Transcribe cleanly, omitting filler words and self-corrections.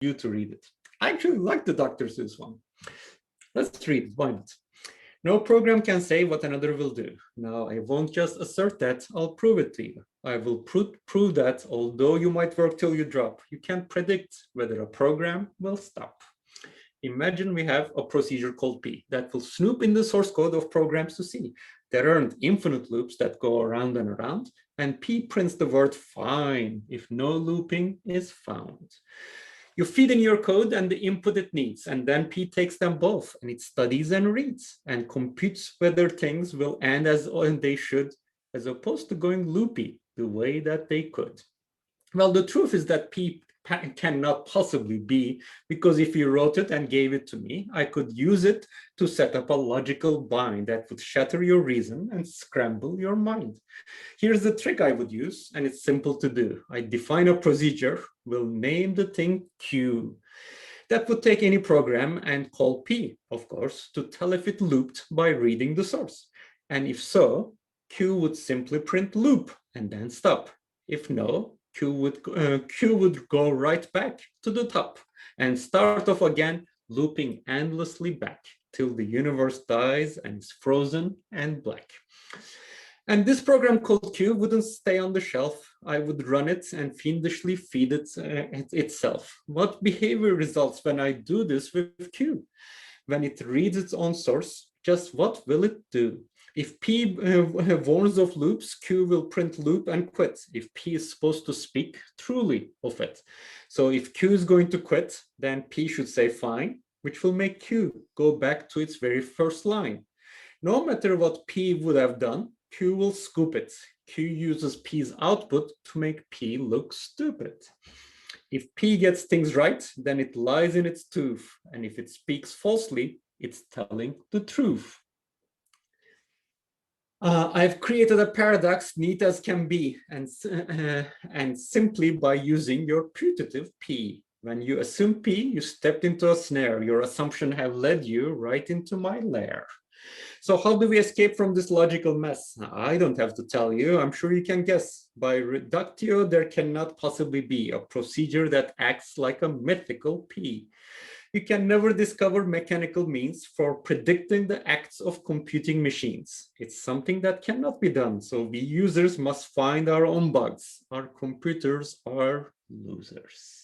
you to read it. I actually like the Dr. Seuss one. Let's read it, why not? No program can say what another will do. Now, I won't just assert that, I'll prove it to you. I will prove that although you might work till you drop, you can't predict whether a program will stop. Imagine we have a procedure called P that will snoop in the source code of programs to see. There aren't infinite loops that go around and around, and P prints the word fine if no looping is found. You feed in your code and the input it needs, and then P takes them both, and it studies and reads, and computes whether things will end as they should, as opposed to going loopy the way that they could. Well, the truth is that P cannot possibly be, because if you wrote it and gave it to me, I could use it to set up a logical bind that would shatter your reason and scramble your mind. Here's the trick I would use, and it's simple to do. I define a procedure, will name the thing Q. That would take any program and call P, of course, to tell if it looped by reading the source. And if so, Q would simply print loop and then stop. If no, Q would go right back to the top and start off again, looping endlessly back till the universe dies and is frozen and black. And this program called Q wouldn't stay on the shelf. I would run it and fiendishly feed it itself. What behavior results when I do this with Q? When it reads its own source, just what will it do? If P warns of loops, Q will print loop and quit if P is supposed to speak truly of it. So if Q is going to quit, then P should say fine, which will make Q go back to its very first line. No matter what P would have done, Q will scoop it. Q uses P's output to make P look stupid. If P gets things right, then it lies in its tooth. And if it speaks falsely, it's telling the truth. I've created a paradox neat as can be, and simply by using your putative P. When you assume P, you stepped into a snare. Your assumption have led you right into my lair. So how do we escape from this logical mess? I don't have to tell you, I'm sure you can guess. By reductio, there cannot possibly be a procedure that acts like a mythical P. You can never discover mechanical means for predicting the acts of computing machines. It's something that cannot be done, so we users must find our own bugs. Our computers are losers.